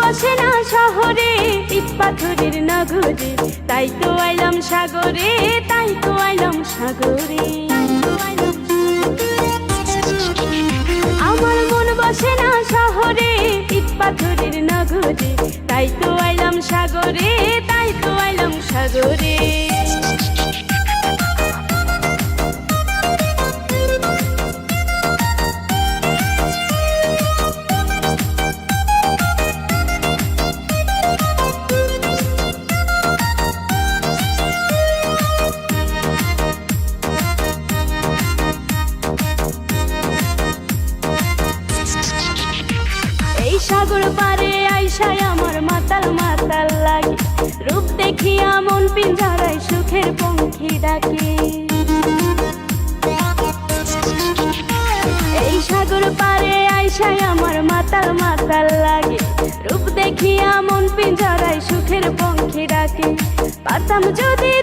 বসে না শহরে, ইট পাথরের নগরে, তাই তো আইলাম সাগরে, তাই তো আইলাম সাগরে। আমার মন বসে না শহরে, ইট পাথরের নগরে, তাই তো আইলাম সাগরে, তাই তো আইলাম সাগরে। সাগর পারে আইসায় আমার মাতাল মাতাল লাগে, রূপ দেখিয়া মন পিঞ্জরায় সুখের পঙ্খী ডাকে। এই সাগর পারে আইসায় আমার মাতাল মাতাল লাগে, রূপ দেখিয়া মন পিঞ্জরায় সুখের পঙ্খী ডাকে। পারতাম যদি